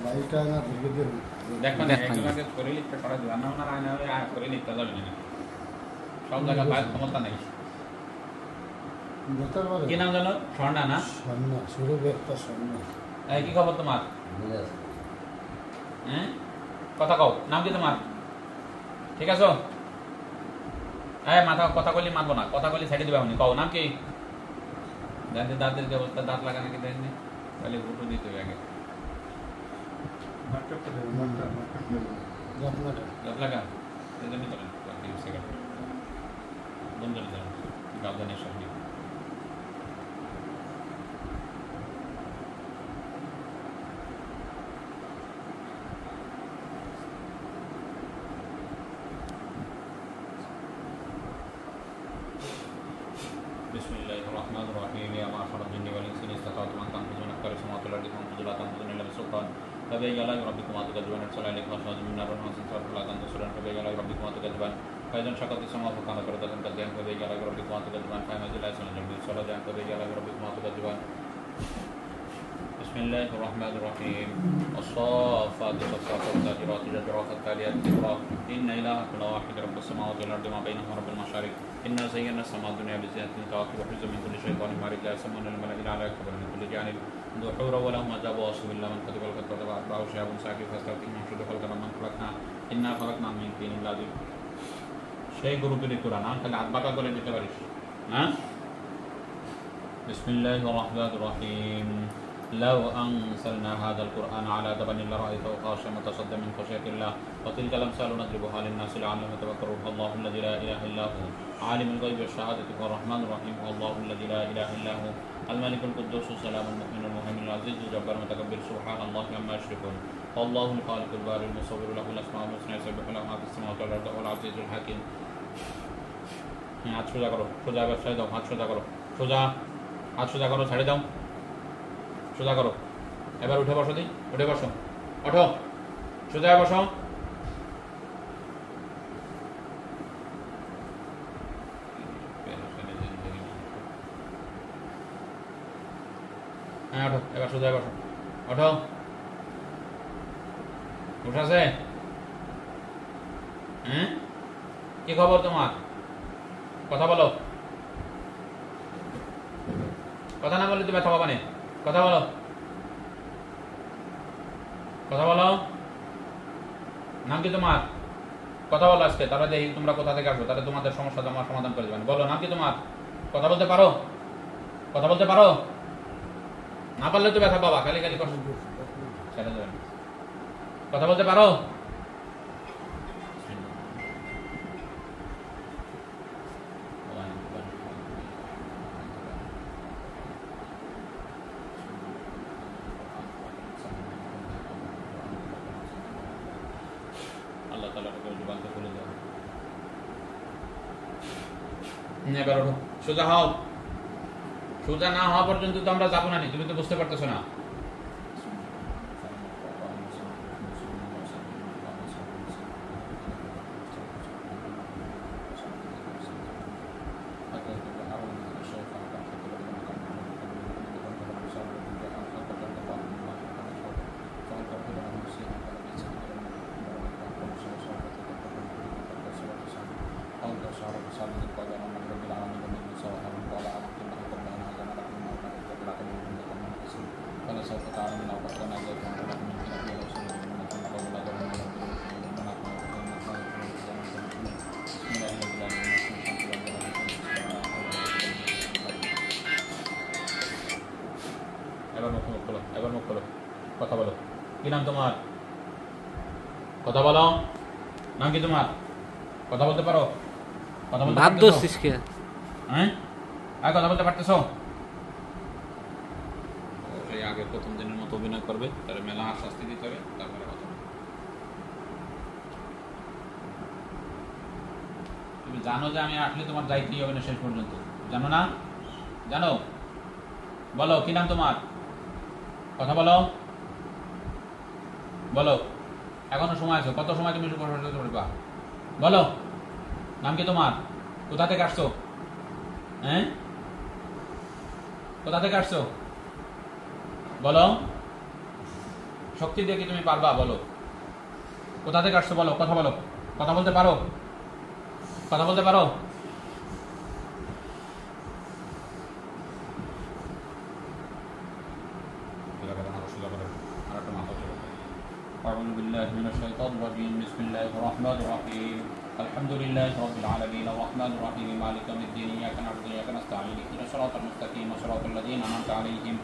লাইটটা না দেখে দেব দেখবেন একজনকে করে লিখতে করা যাবে না, ওনার আয়না করে লিখতে যাবে না, সব জায়গায় বাইর ক্ষমতা নেই। কি নাম জানো? স্বর্ণা না? স্বর্ণা, শুরু একটা স্বর্ণা। এই কি খবর তোমার? হ্যাঁ, কথা কও, নাম কি তোমার? ঠিক আছে, হ্যাঁ মাথা কথা কইলে মানবো না, কথা কইলে ছেড়ে দিবা উনি। কও নাম কি? দাঁতের দাঁতের কি অবস্থা? দাঁত লাগা নাকি দেখনি? তাহলে ভুটু দিতে হবে আগে। দাঁত লাগা এই জন্য তো সেকেন্ড বন্ধন দেন গাবদানের সঙ্গে। بسم الله الرحمن الرحيم يا معشر الجن والانس ان استطعتم ان تنفذوا من اقطار السماوات والارض فانفذوا لا تنفذون الا بسلطان فبأي آلاء ربكما تكذبان ارسل عليكم حشرا من نار ونحاسا فلا تنتصرون فبأي آلاء ربكما تكذبان فإذا انشقت السماء فكانت وردة كالدهن فبأي آلاء ربكما تكذبان فيومئذ لا يسأل الجن والإنس فبأي آلاء ربكما تكذبان بسم الله الرحمن الرحيم الصافات صفا فالزاجرات زجرا فالتاليات ذكرا إن إلهكم لواحد رب السماوات والأرض ما بينهما رب المشارق إنا زينا السماء الدنيا بزينة الكواكب وحفظا من كل شيطان مارد لا يسمون الملأ الأعلى يكبر من كل جانب دحورا ولهم عذاب واصب إلا من كذب الكذب فأتبعه شهاب ثاقب فاستفتهم أنشد خلقنا من خلقنا إنا خلقناهم من طين لازب সেই গ্রুপেরই কোরআন খালি হাত বাঁকা করে দিতে পারিস। হ্যাঁ, বিসমিল্লাহির রহমানির রহিম لو أنزلنا هذا القرآن على جبل لرأيته خاشعا متصدعا من خشية الله وتلك الأمثال نضربها للناس لعلهم يتفكرون الله الذي لا إله إلا هو عالم الغيب والشهادة هو الرحمن الرحيم الله الذي لا إله إلا هو الملك القدوس السلام المؤمن المهيمن العزيز الجبار المتكبر سبحان الله عما يشركون والله الخالق البارئ المصور له الأسماء الحسنى يسبح له ما في السماوات والأرض وهو العزيز الحكيم। হাত সোজা করো, সোজা এবার ছেড়ে দাও, হাত সোজা করো, সোজা হাত সোজা করো, ছেড়ে দাও, সোজা করো। এবার উঠে বসো, দিই উঠে বসো, ওঠো, সোজা বসো। হ্যাঁ ওঠো, এবার সোজা বসো, ওঠো, উঠাছে? হ্যাঁ, কি খবর তোমার? কথা বলো, কথা না বললে তুমি ব্যথা পাবা না, কথা বলো, কথা বলো। নাম কি তোমার? কথা বলো আজকে, তারা দেখি তোমরা কোথা থেকে আসো, তারা তোমাদের সমস্যা তোমার সমাধান করে দেবেন। বলো নাম কি তোমার? কথা বলতে পারো? কথা বলতে পারো? না পারলে তো ব্যথা পাবা, খালি খালি কষ্ট ছেড়ে দেবেন। কথা বলতে পারো? আল্লাহ তাআলার জবানকে খুলে দাও। এবার ওঠো, সোজা হও। সোজা না হওয়া পর্যন্ত তো আমরা যাবো না, তুমি তো বুঝতে পারতেছো না। এবার মুখ খোলো, এবার মুখ খোলো, কথা বলো। কি নাম তোমার? কথা বলো, নাম কি তোমার? কথা বলতে পারো? কথা বলতে পারতেছো? হ্যাঁ, আর কথা বলতে পারতেছো? সেই আগে প্রথম দিনের মতো অভিনয় করবে, তাহলে মেলা শাস্তি দিতে হবে, তারপরে কথা। তুমি জানো যে আমি আসলে তোমার দায়িত্বই হবে না শেষ পর্যন্ত, জানো না? জানো? বলো কি নাম তোমার? কথা বলো, বলো, এখনো সময় আছে, কত সময় তুমি করবা? বলো নাম কি তোমার? কোথা থেকে আসছো? হ্যাঁ, কোথা থেকে আসছো? বলো। শক্তি দিয়ে কি তুমি পারবা? বলো, কোথা থেকে আসছো বলো, কথা বলো, কথা বলতে পারো, কথা বলতে পারো? أعوذ بالله من الشيطان الرجيم بسم الله الرحمن الرحيم الحمد لله رب العالمين الرحمن الرحيم مالك يوم الدين إياك نعبد وإياك نستعين اهدنا الصراط المستقيم صراط الذين أنعمت عليهم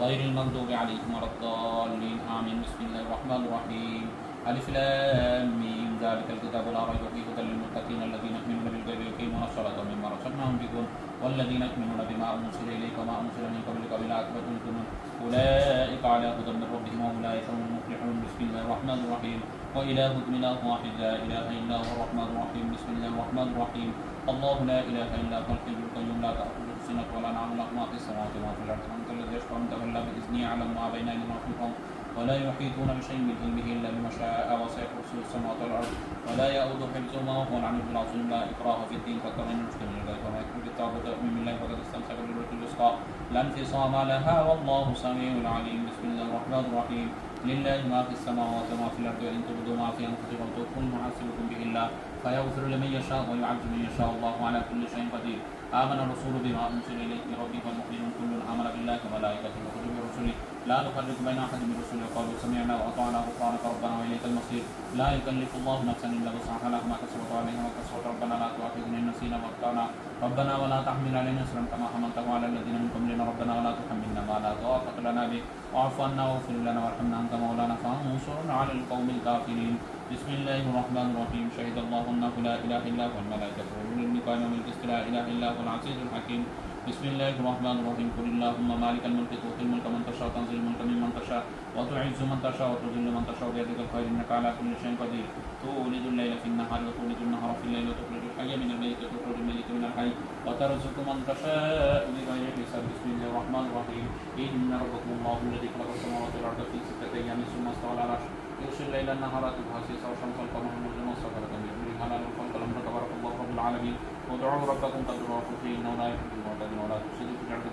غير المغضوب عليهم ولا الضالين آمين بسم الله الرحمن الرحيم ألف لام ميم ذلك الكتاب لا ريب فيه هدى للمتقين الذين يؤمنون بالغيب ويقيمون الصلاة ومما رزقناهم ينفقون والذين يؤمنون بما أنزل إليك وما أنزل من قبلك وبالآخرة هم يوقنون أولئك على هدى من ربهم وأولئك هم المفلحون بسم الله الرحمن الرحيم وإلهكم إله واحد لا إله إلا هو الرحمن الرحيم بسم الله الرحمن الرحيم الله لا إله إلا هو الحي القيوم لا تأخذه سنة ولا نوم له ما في السماوات وما في الأرض أنت الذي يشفع عنده إلا بإذنه يعلم ما بين أيديهم وخلفهم ولا يحيطون بشيء من علمه إلا بما شاء وسع كرسيه السماوات والأرض ولا يؤوده حفظهما وهو العلي العظيم لا إكراه في الدين قد تبين الرشد من الغي وما يكفر بالطاغوت ويؤمن بالله فقد استمسك بالعروة الوثقى لا انفصام لها والله سميع عليم بسم الله الرحمن الرحيم لله ما في السماوات وما في الأرض وإن تبدوا ما في أنفسكم تخفوه يحاسبكم به الله فيغفر لمن يشاء ويعذب من يشاء الله على كل شيء قدير آمن الرسول بما أنزل إليه من ربه والمؤمنون كل آمن بالله وملائكته وكتبه ورسله لا نفرق بين أحد من رسله وقالوا سمعنا وأطعنا غفرانك ربنا وإليك المصير لا يكلف الله نفسا إلا وسعها لها ما كسبت وعليها ما كسبت ربنا لا تؤاخذنا إن نسينا وأخطأنا ربنا ولا تحمل علينا إصرا كما حملته على الذين من قبلنا ربنا ولا تحملنا ما لا طاقة لنا به واعف عنا واغفر لنا وارحمنا أنت مولانا فانصرنا على القوم الكافرين بسم الله الرحمن الرحيم شهد الله أنه لا إله إلا هو الملائكة وأولو العلم قائما بالقسط لا إله إلا هو العزيز الحكيم بسم الله الرحمن الرحيم قل اللهم مالك الملك تؤتي الملك من تشاء تنزل الملك ممن تشاء وتعز من تشاء وتذل من تشاء بيدك الخير إنك على كل شيء قدير تولد الليل في النهار وتولد النهار في الليل وتخرج الحي من الميت وتخرج الميت من الحي وترزق من تشاء بغير حساب بسم الله الرحمن الرحيم إن ربكم الله الذي خلق السماوات والأرض في 6 أيام ثم استوى على العرش يغشي الليل النهار تحسس والشمس والقمر والنجوم والسحاب من أمره حلال الخلق لم تبارك الله رب العالمين ودعوا ربكم تضرعا وخفيا إنه لا يحب المعتدين ولا تفسدوا في الأرض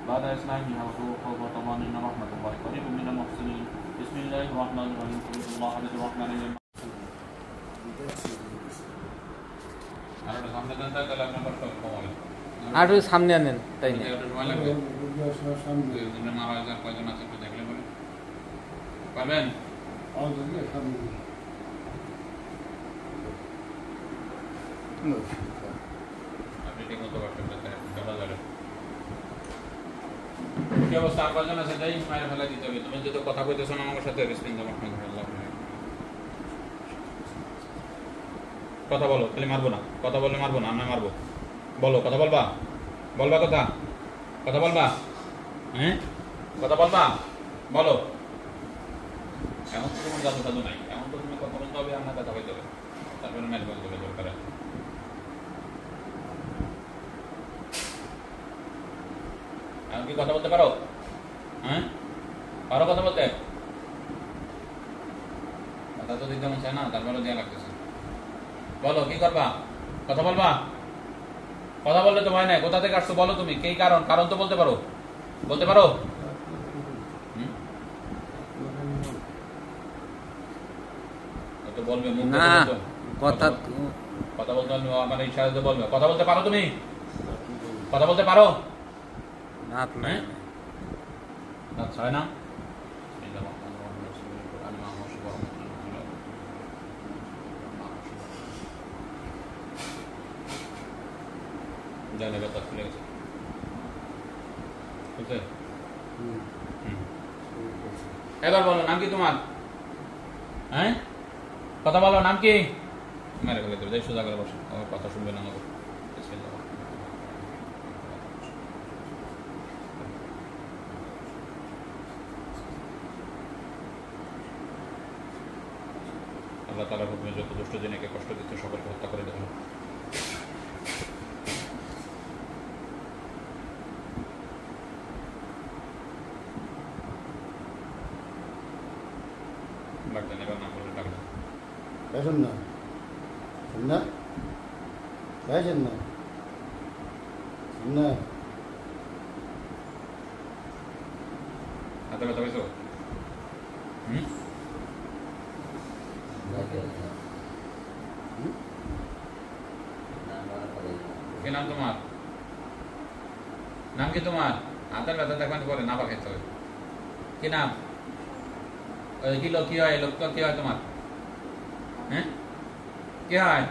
بعد إصلاحها وتوقوا وطمأنينة رحمة الله قريب من المحسنين بسم الله الرحمن الرحيم قل الله أحد الرحمن الرحيم আরো সামনে আনেন তাই না পাবেন আপনি ঠিক মতো পারছেন কি অবস্থা? আর কজন আছে? যাই মায়ের ফেলা দিতে হবে। তুমি যদি কথা কইতেছো না আমার সাথে কথা বলো, তাহলে মারবো না। কথা বললে মারবো না, আমরা মারবো। বলো, কথা বলবা? বলবা কথা? কথা বলবা? হ্যাঁ, কথা বলবা? বলো। এমন তো তোমার জাদু টাদু নাই, এমন তো তুমি কথা বলতে হবে, আমরা কথা বলতে হবে, তারপরে ম্যাচ বলতে হবে জোর করে। এখন কি কথা বলতে পারো? হ্যাঁ, পারো কথা বলতে? কথা তো দিতে মন চায় না, তারপরে দেওয়া লাগতেছে। বলো, কি করবা? কথা বলবা? কথা বললে তো ভয় নাই। কোথা থেকে আসছো বলো তুমি? কি কারণ? কারণ তো বলতে পারো, বলতে পারো? বলবে না, কথা কথা বলতে মানে ইশারাতে বলবে। কথা বলতে পারো তুমি? কথা বলতে পারো? না দাঁত ছয় না? জানে কথা খুলে গেছে, বুঝলে? এবার বলো, নাম কি তোমার? হ্যাঁ, কথা বলো, নাম কি? মেরে ফেলে দেবে, যাই সোজা করে বসে, আমার কথা শুনবে না। আমাকে আল্লাহ তাআলার হুকুমে যত দুষ্ট জিনেকে কষ্ট দিতে সকলকে হত্যা করে দেওয়া হলো। ডাক্তার এবার নাম বলে ডাক্তার না না পেয়েছেন না না হাতে ব্যথা পেয়েছো? হুম? কি নাম তোমার? নাম কি তোমার? হাতের ব্যথা দেখবেন পরে না খেতে হবে। কি নাম? ওই কি লোক কি হয়? লোক কি হয় তোমার? হ্যাঁ, কি হয়?